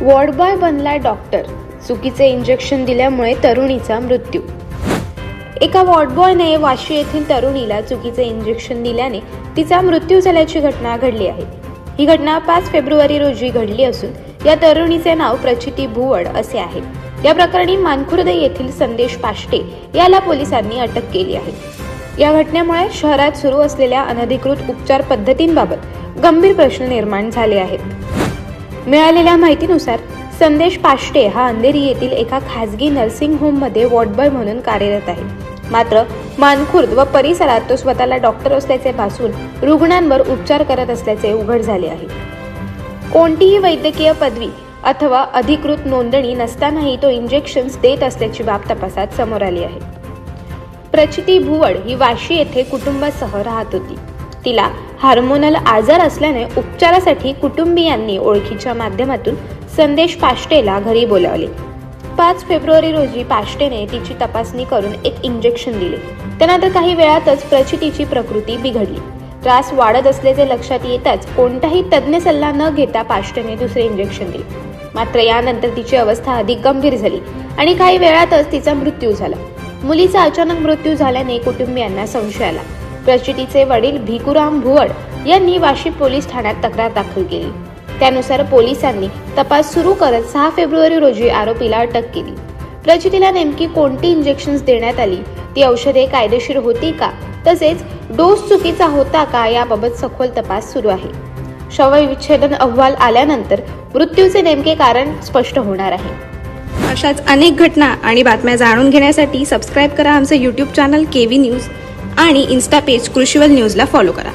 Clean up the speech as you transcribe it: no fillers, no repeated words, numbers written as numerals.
Ward boy बनला doctor, चुकीचे injection दिल्यामुळे तरुणीचा मृत्यू। एका वॉर्ड बॉयने वाशी येथील तरुणीला चुकीचे इंजेक्शन दिल्याने तिचा मृत्यू झाल्याची घटना घडली आहे। ही घटना 5 फेब्रुवारी रोजी घडली असून या तरुणीचे नाव प्रचिती भुवड असे आहे। या प्रकरणी मानखुर्द येथील संदेश पाष्टे याला पोलिसांनी अटक केली आहे। या घटनेमुळे शहरात सुरू असलेल्या अनधिकृत उपचार पद्धतींबाबत गंभीर प्रश्न निर्माण झाले आहेत। मिळालेल्या माहितीनुसार संदेश पाष्टे हा अंधेरी येथील एका खासगी नर्सिंग होममध्ये वॉर्ड बॉय म्हणून कार्यरत आहे। मात्र मानखुर्द व परिसरात तो स्वतःला डॉक्टर असल्याचे भासून रुग्णांवर उपचार करत असल्याचे उघड झाले आहे। कोणतीही वैद्यकीय पदवी अथवा अधिकृत नोंदणी नसतानाही तो इंजेक्शन्स देत असल्याची बाब तपासात समोर आली आहे। प्रचिती भुवड ही वाशी येथे कुटुंबासह राहत होती। तिला हार्मोनल आजार असल्याने उपचारासाठी कुटुंबियांनी ओळखीच्या माध्यमातून संदेश पाष्टेला घरी बोलावले। 5 फेब्रुवारी रोजी पाष्टेने तिची तपासणी करून एक इंजेक्शन दिले। त्यानंतर काही वेळातच प्रचितीची प्रकृती बिघडली। त्रास वाढत असल्याचे लक्षात येताच कोणताही तज्ञ सल्ला न घेता पाष्टेने दुसरे इंजेक्शन दिले। मात्र यानंतर तिची अवस्था अधिक गंभीर झाली आणि काही वेळातच तिचा मृत्यू झाला। मुलीचा अचानक मृत्यू झाल्याने कुटुंबियांना संशय आला। प्रचितीचे वडील भिकुराम भुवड यांनी वाशी पोलीस ठाण्यात तक्रार दाखल केली। त्यानुसार पोलिसांनी तपास सुरू करत 6 फेब्रुवारी रोजी आरोपीला अटक केली। प्रचितीला नेमकी कोणती इंजेक्शन्स देण्यात आली, ती औषधे कायदेशीर होती का, तसेच डोस चुकीचा होता का याबाबत सखोल तपास सुरू आहे। शवविच्छेदन अहवाल आल्यानंतर मृत्यूचे नेमके कारण स्पष्ट होणार आहे। अशाच अनेक घटना आणि बातम्या जाणून घेण्यासाठी सबस्क्राईब करा आमचे YouTube चॅनल केवी न्यूज आणि इन्स्टा पेज कृषीवल न्यूजला फॉलो करा।